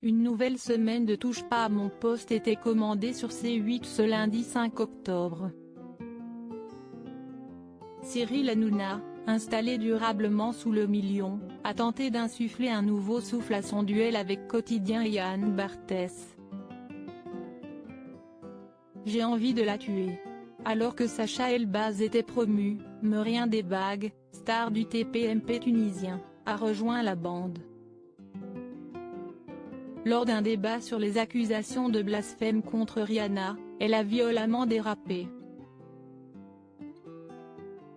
Une nouvelle semaine de Touche pas à mon poste était commandée sur C8 ce lundi 5 octobre. Cyril Hanouna, installé durablement sous le million, a tenté d'insuffler un nouveau souffle à son duel avec Quotidien et Yann Barthès. J'ai envie de la tuer. Alors que Sacha Elbaz était promu, Merien Debag, star du TPMP tunisien, a rejoint la bande. Lors d'un débat sur les accusations de blasphème contre Rihanna, elle a violemment dérapé.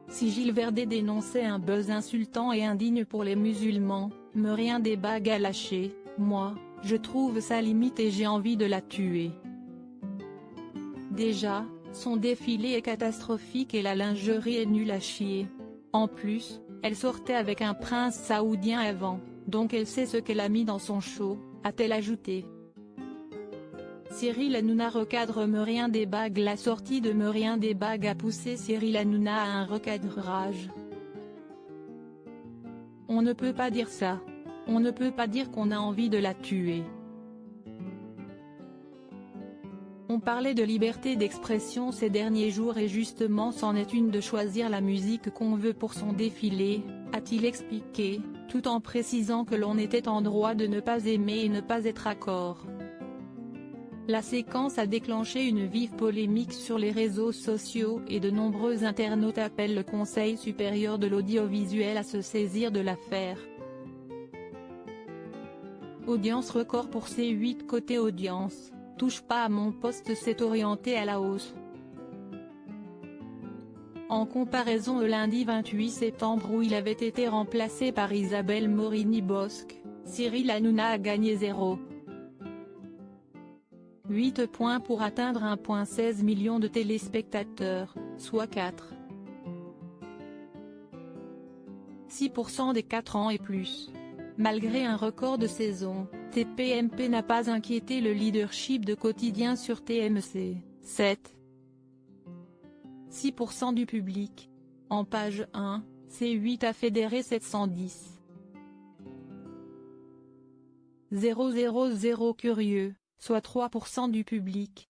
Si Gilles Verdez dénonçait un buzz insultant et indigne pour les musulmans, Merien Debag a lâché « Moi, je trouve ça limite et j'ai envie de la tuer ». Déjà, son défilé est catastrophique et la lingerie est nulle à chier. En plus, elle sortait avec un prince saoudien avant, donc elle sait ce qu'elle a mis dans son show, a-t-elle ajouté. Cyril Hanouna recadre Merien Debag. La sortie de Merien Debag a poussé Cyril Hanouna à un recadrage. On ne peut pas dire ça. On ne peut pas dire qu'on a envie de la tuer. On parlait de liberté d'expression ces derniers jours et justement c'en est une de choisir la musique qu'on veut pour son défilé, a-t-il expliqué, tout en précisant que l'on était en droit de ne pas aimer et ne pas être d'accord. La séquence a déclenché une vive polémique sur les réseaux sociaux et de nombreux internautes appellent le Conseil supérieur de l'audiovisuel à se saisir de l'affaire. Audience record pour C8. Côté audience, Touche pas à mon poste s'est orienté à la hausse. En comparaison au lundi 28 septembre où il avait été remplacé par Isabelle Morini-Bosc, Cyril Hanouna a gagné 0,8 points pour atteindre 1,16 million de téléspectateurs, soit 4,6% des 4 ans et plus. Malgré un record de saison, TPMP n'a pas inquiété le leadership de Quotidien sur TMC, 7,6% du public. En page 1, C8 a fédéré 710 000 curieux, soit 3% du public.